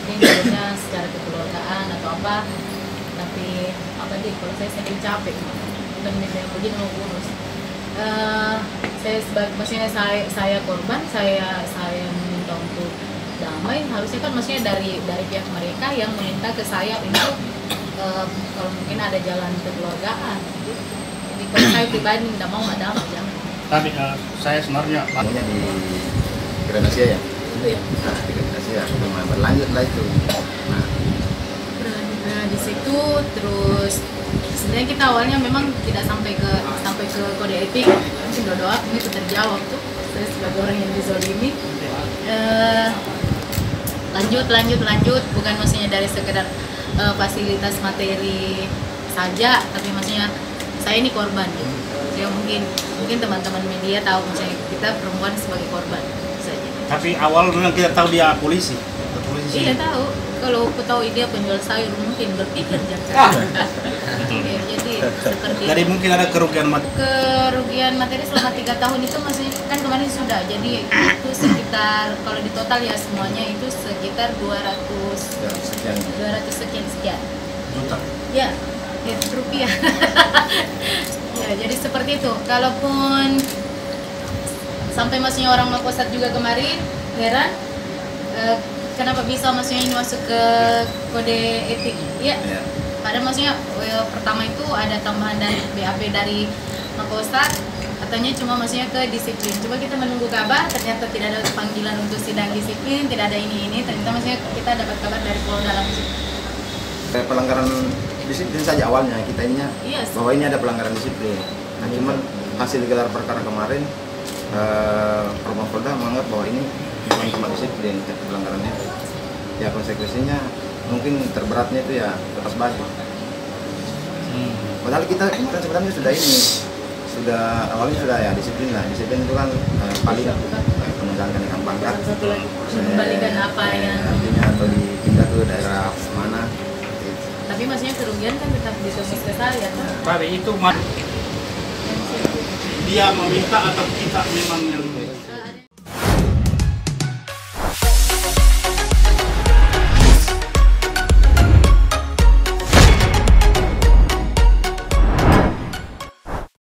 mungkin jalurnya secara kekeluargaan atau apa, tapi apa deh kalau saya sendiri capek dan misalnya begini mau urus. Saya sebagai maksudnya saya korban, saya meminta untuk damai, harusnya kan maksudnya dari pihak mereka yang meminta ke saya untuk kalau mungkin ada jalan kekeluargaan. Jadi kalau saya pribadi tidak mau ada damai, jangan. Tapi saya sebenarnya di Grand Asia ya. Itu ya. Nah, di Grand Asia memang berlanjut lah itu. Nah, Di situ terus sebenarnya kita awalnya memang tidak sampai ke kode etik, mungkin doa itu terjawab tuh. Saya sebagai orang yang dizolimi. Lanjut, bukan maksudnya dari sekedar fasilitas materi saja, tapi maksudnya saya ini korban gitu. Saya mungkin teman-teman media tahu misalnya kita perempuan sebagai korban saja. tapi awal memang kita tahu dia polisi. Iya tahu. Kalau aku tahu dia penjual sayur mungkin berpikir jangan. Ya, jadi seperti Jadi mungkin ada kerugian kerugian materi selama 3 tahun itu maksudnya kan kemarin sudah, jadi itu sekitar kalau di total ya semuanya itu sekitar 200 sekian juta. ya rupiah. Ya jadi seperti itu. Kalaupun sampai maksudnya orang Mapolsek juga kemarin heran kenapa bisa maksudnya ini masuk ke kode etik ya. Padahal maksudnya pertama itu ada tambahan dari BAP dari Mapolsek, katanya cuma maksudnya ke disiplin. Coba kita menunggu kabar, ternyata tidak ada panggilan untuk sidang disiplin, tidak ada ini. Ternyata maksudnya kita dapat kabar dari Polda langsung. pelanggaran disiplin saja awalnya kita ininya Yes. bahwa ini ada pelanggaran disiplin. Nah, cuman hasil gelar perkara kemarin Propam Polda menganggap bahwa ini bukan cuma disiplin, tapi pelanggarannya ya konsekuensinya mungkin terberatnya itu ya lepas baju. Padahal kita sebenarnya awalnya sudah ya disiplin lah. Disiplin itu kan paling menunjangkan dengan pangkat, Mengembalikan apa yang artinya atau dipindah ke daerah mana. tapi maksudnya kerugian kan tetap ditebus ke saya kan? Tapi itu dia meminta atau kita memang yang